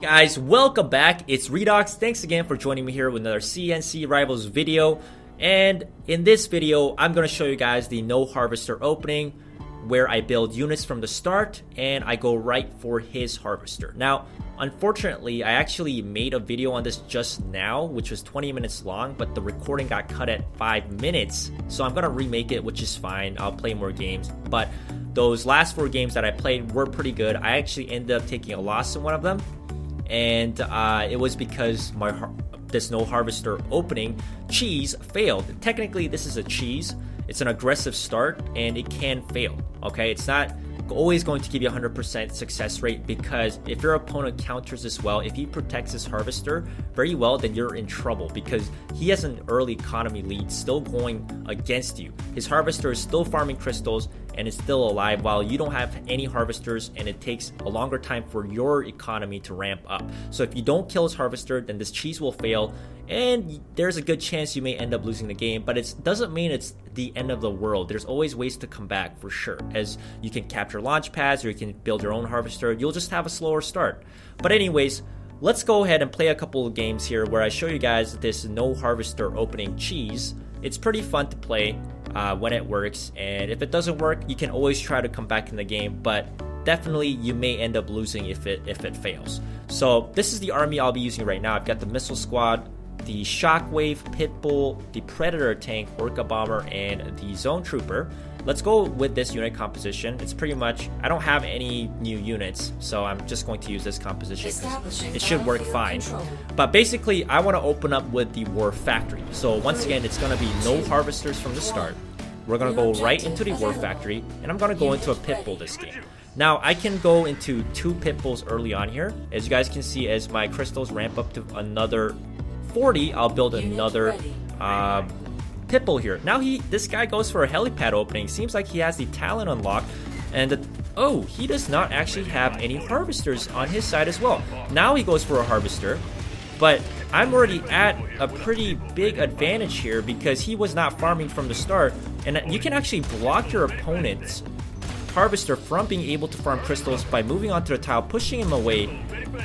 Guys, welcome back. It's Redox. Thanks again for joining me here with another CNC Rivals video. And in this video, I'm going to show you guys the No Harvester opening where I build units from the start and I go right for his harvester. Now, unfortunately, I actually made a video on this just now, which was 20 minutes long, but the recording got cut at 5 minutes. So I'm going to remake it, which is fine. I'll play more games. But those last 4 games that I played were pretty good. I actually ended up taking a loss in one of them. And it was because this No Harvester opening cheese failed. Technically, this is a cheese. It's an aggressive start, and it can fail. Okay, it's not always going to give you 100% success rate, because if your opponent counters as well, if he protects his harvester very well, then you're in trouble because he has an early economy lead still going against you. His harvester is still farming crystals and is still alive while you don't have any harvesters, and it takes a longer time for your economy to ramp up. So if you don't kill his harvester, then this cheese will fail, and there's a good chance you may end up losing the game, but it doesn't mean it's the end of the world. There's always ways to come back for sure, as you can capture launch pads or you can build your own harvester. You'll just have a slower start. But anyways, let's go ahead and play a couple of games here where I show you guys this No Harvester opening cheese. It's pretty fun to play when it works, and if it doesn't work, you can always try to come back in the game, but definitely you may end up losing if it fails. So this is the army I'll be using right now. I've got the Missile Squad, the Shockwave, Pitbull, the Predator Tank, Orca Bomber, and the Zone Trooper. Let's go with this unit composition. It's pretty much, I don't have any new units, so I'm just going to use this composition because it should work fine. But basically, I want to open up with the War Factory. So once again, it's going to be no harvesters from the start. We're going to go right into the War Factory, and I'm going to go into a Pitbull this game. Now, I can go into 2 Pitbulls early on here. As you guys can see, as my crystals ramp up to another 40, I'll build another Pitbull here. Now this guy goes for a helipad opening. Seems like he has the talent unlocked, and oh, he does not actually have any harvesters on his side as well. Now he goes for a harvester, but I'm already at a pretty big advantage here because he was not farming from the start, and you can actually block your opponent's harvester from being able to farm crystals by moving onto the tile, pushing him away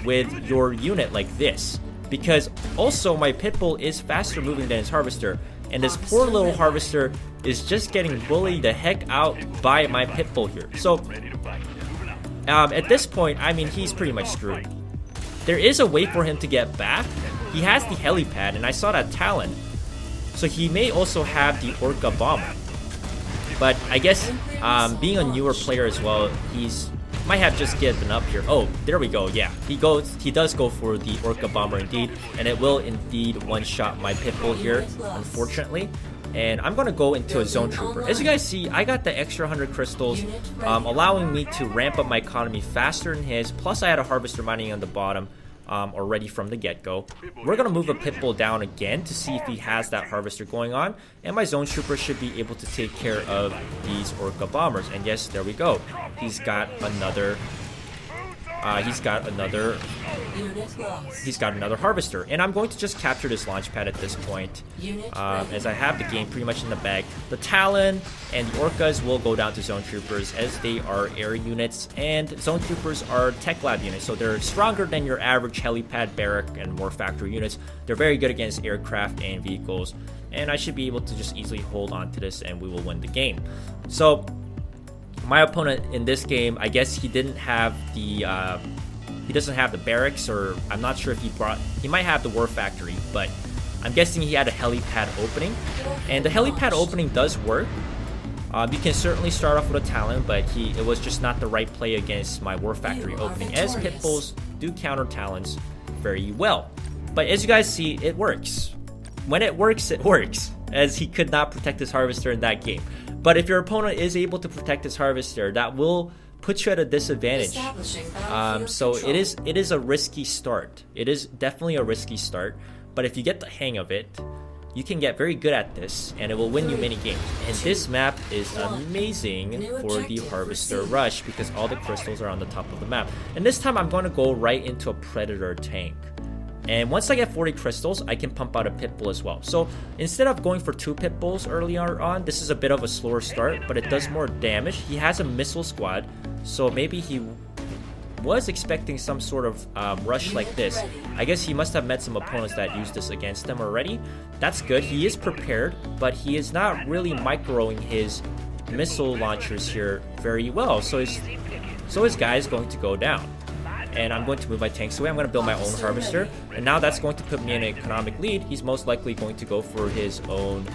with your unit like this. Because also my Pitbull is faster moving than his harvester, and this poor little harvester is just getting bullied the heck out by my Pitbull here. So at this point, I mean, he's pretty much screwed. There is a way for him to get back. He has the helipad, and I saw that talent, so he may also have the Orca Bomber. But I guess being a newer player as well, he's might have just given up here. Oh, there we go. Yeah, he does go for the Orca Bomber indeed, and it will indeed one-shot my Pitbull here, unfortunately. And I'm going to go into a Zone Trooper. As you guys see, I got the extra 100 crystals, allowing me to ramp up my economy faster than his, plus I had a Harvester mining on the bottom already from the get-go. We're going to move a Pitbull down again to see if he has that harvester going on, and my Zone Trooper should be able to take care of these Orca Bombers. And yes, there we go. He's got another harvester, and I'm going to just capture this launch pad at this point, as I have the game pretty much in the bag. The Talon and the Orcas will go down to Zone Troopers, as they are air units, and Zone Troopers are Tech Lab units, so they're stronger than your average helipad, barrack, and War Factory units. They're very good against aircraft and vehicles, and I should be able to just easily hold on to this, and we will win the game. So my opponent in this game, I guess he didn't have the he doesn't have the barracks, or I'm not sure if he might have the War Factory, but I'm guessing he had a helipad opening, and the helipad opening does work. You can certainly start off with a Talon, but it was just not the right play against my War Factory opening, as Pitbulls do counter Talons very well. But as you guys see, it works. When it works, as he could not protect his harvester in that game. But if your opponent is able to protect his harvester, that will put you at a disadvantage. So it is a risky start. It is definitely a risky start. But if you get the hang of it, you can get very good at this, and it will win you many games. And this map is amazing for the Harvester Rush because all the crystals are on the top of the map. And this time I'm going to go right into a Predator Tank. And once I get 40 crystals, I can pump out a Pitbull as well. So instead of going for 2 Pitbulls earlier on, this is a bit of a slower start, but it does more damage. He has a Missile Squad, so maybe he was expecting some sort of rush like this. I guess he must have met some opponents that used this against him already. That's good. He is prepared, but he is not really microing his missile launchers here very well. So his guy is going to go down. And I'm going to move my tanks away. I'm going to build my own harvester. And now that's going to put me in an economic lead. He's most likely going to go for his own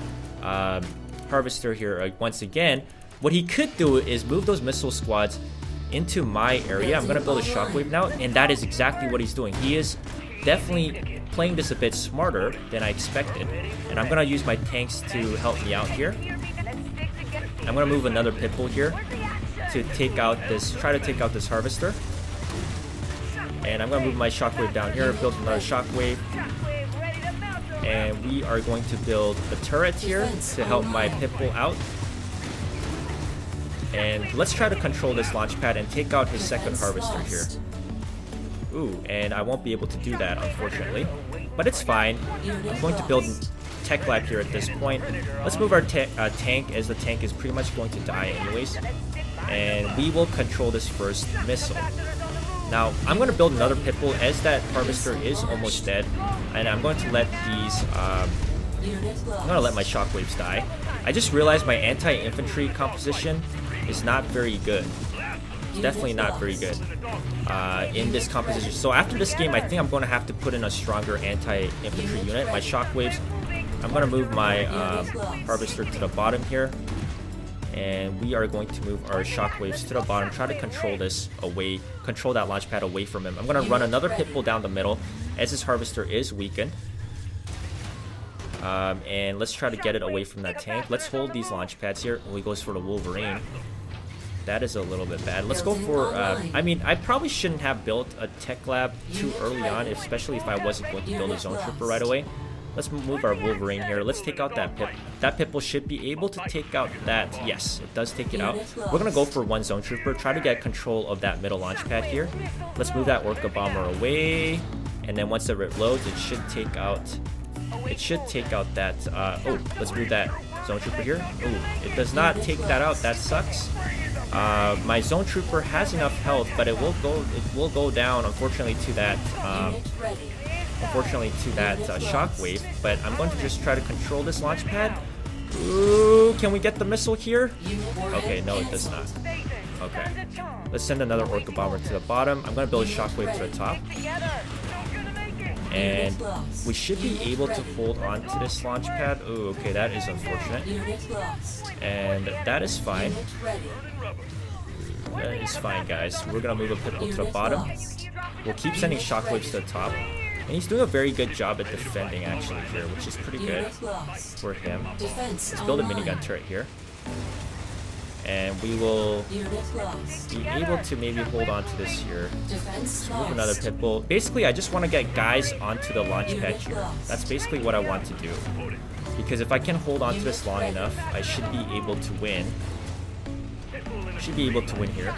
harvester here once again. What he could do is move those missile squads into my area. I'm going to build a shockwave now. And that is exactly what he's doing. He is definitely playing this a bit smarter than I expected. And I'm going to use my tanks to help me out here. I'm going to move another Pitbull here to try to take out this harvester. And I'm going to move my shockwave down here, build another shockwave. And we are going to build a turret here to help my Pitbull out. And let's try to control this launch pad and take out his second harvester here. Ooh, and I won't be able to do that, unfortunately. But it's fine. I'm going to build Tech Lab here at this point. Let's move our tank, as the tank is pretty much going to die anyways. And we will control this first missile. Now, I'm going to build another Pitbull as that harvester is almost dead. And I'm going to let these, I'm going to let my shockwaves die. I just realized my anti-infantry composition is not very good. It's definitely not very good in this composition. So after this game, I think I'm going to have to put in a stronger anti-infantry unit. My shockwaves, I'm going to move my harvester to the bottom here. And we are going to move our shockwaves to the bottom, try to control this away, control that launch pad away from him. I'm going to run another Pitbull down the middle as his harvester is weakened. And let's try to get it away from that tank. Let's hold these launch pads here. Oh, he goes for the Wolverine. That is a little bit bad. Let's go for, I mean, I probably shouldn't have built a Tech Lab too early on, especially if I wasn't going to build a Zone Trooper right away. Let's move our Wolverine here. Let's take out that Pip. That Pitbull should be able to take out that. Yes, it does take it out. We're going to go for one Zone Trooper. Try to get control of that middle launch pad here. Let's move that Orca Bomber away. And then once it loads, it should take out... It should take out that... oh, let's move that Zone Trooper here. Oh, it does not take that out. That sucks. My Zone Trooper has enough health, but it will go down, unfortunately, to that... shockwave, but I'm going to just try to control this launch pad. Ooh, can we get the missile here? Okay, no, it does not. Okay, let's send another Orca Bomber to the bottom. I'm going to build a shockwave to the top. And we should be able to hold on to this launch pad. Ooh, okay, that is unfortunate. And that is fine. That is fine, guys. We're going to move a Pitbull to the bottom. We'll keep sending shockwaves to the top. And he's doing a very good job at defending actually here, which is pretty good for him. Let's build a minigun turret here. And we will be able to maybe hold on to this here. Let's move another Pitbull. Basically, I just want to get guys onto the launch pad here. That's basically what I want to do. Because if I can hold on to this long enough, I should be able to win. Should be able to win here.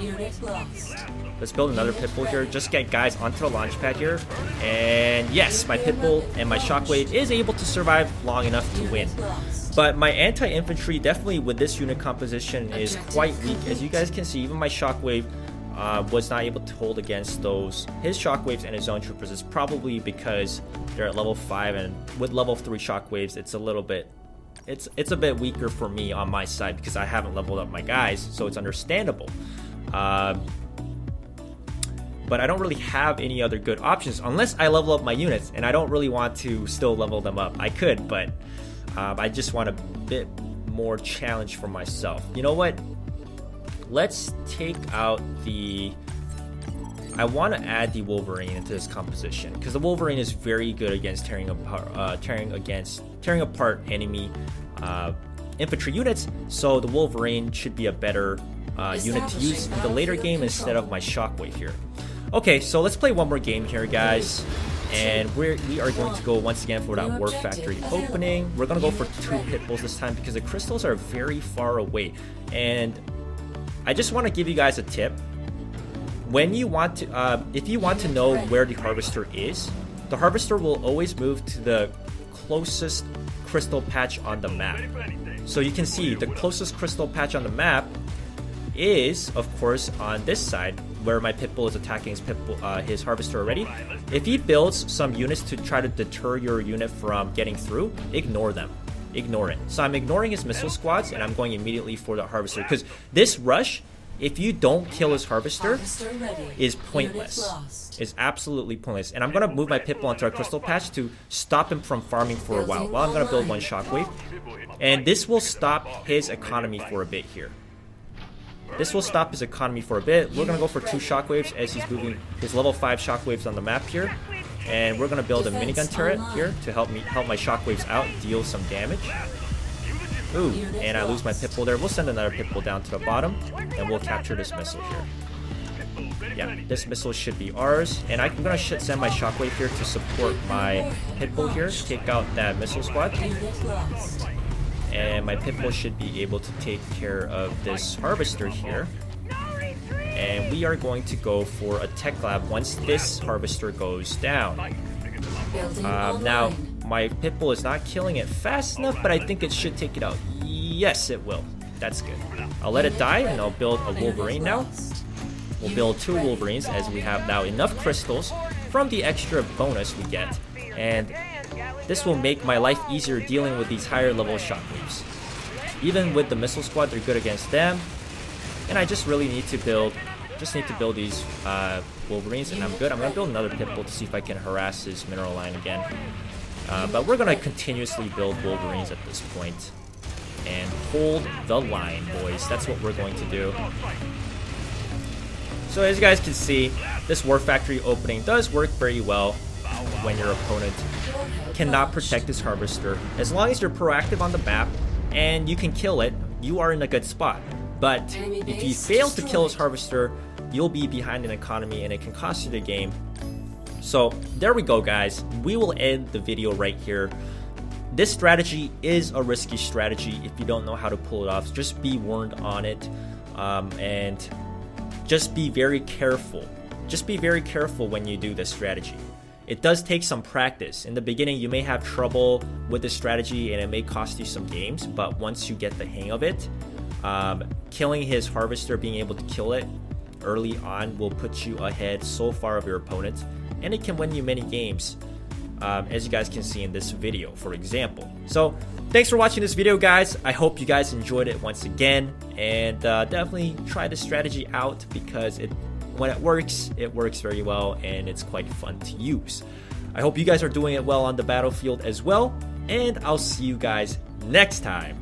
Let's build another Pitbull here. Just get guys onto the launch pad here. And yes, my Pitbull and my Shockwave is able to survive long enough to win. But my anti-infantry, definitely with this unit composition, is quite weak. As you guys can see, even my Shockwave was not able to hold against those. His Shockwaves and his Zone Troopers is probably because they're at level 5, and with level 3 Shockwaves, it's a little bit... It's a bit weaker for me on my side because I haven't leveled up my guys, so it's understandable. But I don't really have any other good options unless I level up my units, and I don't really want to still level them up. I could, but I just want a bit more challenge for myself. You know what? Let's take out the... I want to add the Wolverine into this composition because the Wolverine is very good against tearing apart enemy infantry units. So the Wolverine should be a better unit to use in the later game instead of my Shockwave here. Okay, so let's play one more game here, guys. And we are going to go once again for that War Factory opening. We're going to go for 2 Pitbulls this time because the crystals are very far away. And I just want to give you guys a tip. When you want to, if you want to know where the Harvester is, the Harvester will always move to the closest crystal patch on the map. So you can see the closest crystal patch on the map is, of course, on this side, where my Pitbull is attacking his Harvester already. If he builds some units to try to deter your unit from getting through, ignore them. Ignore it. So I'm ignoring his missile squads and I'm going immediately for the Harvester, because this rush, if you don't kill his Harvester, is pointless. Is absolutely pointless. And I'm going to move my Pitbull into a Crystal Patch to stop him from farming for a while I'm going to build one Shockwave. And this will stop his economy for a bit here. This will stop his economy for a bit. We're going to go for 2 Shockwaves as he's moving his level 5 Shockwaves on the map here. And we're going to build a minigun turret here to help my Shockwaves out, deal some damage. Ooh, and I lose my Pitbull there. We'll send another Pitbull down to the bottom, and we'll capture this missile here. Yeah, this missile should be ours. And I'm going to send my Shockwave here to support my Pitbull here, take out that missile squad. And my Pitbull should be able to take care of this Harvester here. And we are going to go for a Tech Lab once this Harvester goes down. Now, my Pitbull is not killing it fast enough, but I think it should take it out. Yes, it will. That's good. I'll let it die, and I'll build a Wolverine now. We'll build 2 Wolverines, as we have now enough crystals from the extra bonus we get. And this will make my life easier dealing with these higher level Shockwaves. Even with the missile squad, they're good against them. And I just really need to build these Wolverines, and I'm good. I'm going to build another Pitbull to see if I can harass his mineral line again. But we're going to continuously build Wolverines at this point. And hold the line, boys. That's what we're going to do. So as you guys can see, this War Factory opening does work very well when your opponent cannot protect his Harvester. As long as you're proactive on the map and you can kill it, you are in a good spot. But if you fail to kill his Harvester, you'll be behind in economy and it can cost you the game. So there we go, guys. We will end the video right here. This strategy is a risky strategy if you don't know how to pull it off. Just be warned on it, and just be very careful. Just be very careful when you do this strategy. It does take some practice. In the beginning, you may have trouble with this strategy and it may cost you some games, but once you get the hang of it, killing his Harvester, being able to kill it early on will put you ahead so far of your opponent, and it can win you many games, as you guys can see in this video, for example. So thanks for watching this video, guys. I hope you guys enjoyed it once again, and definitely try this strategy out, because when it works very well and it's quite fun to use. I hope you guys are doing it well on the battlefield as well, and I'll see you guys next time.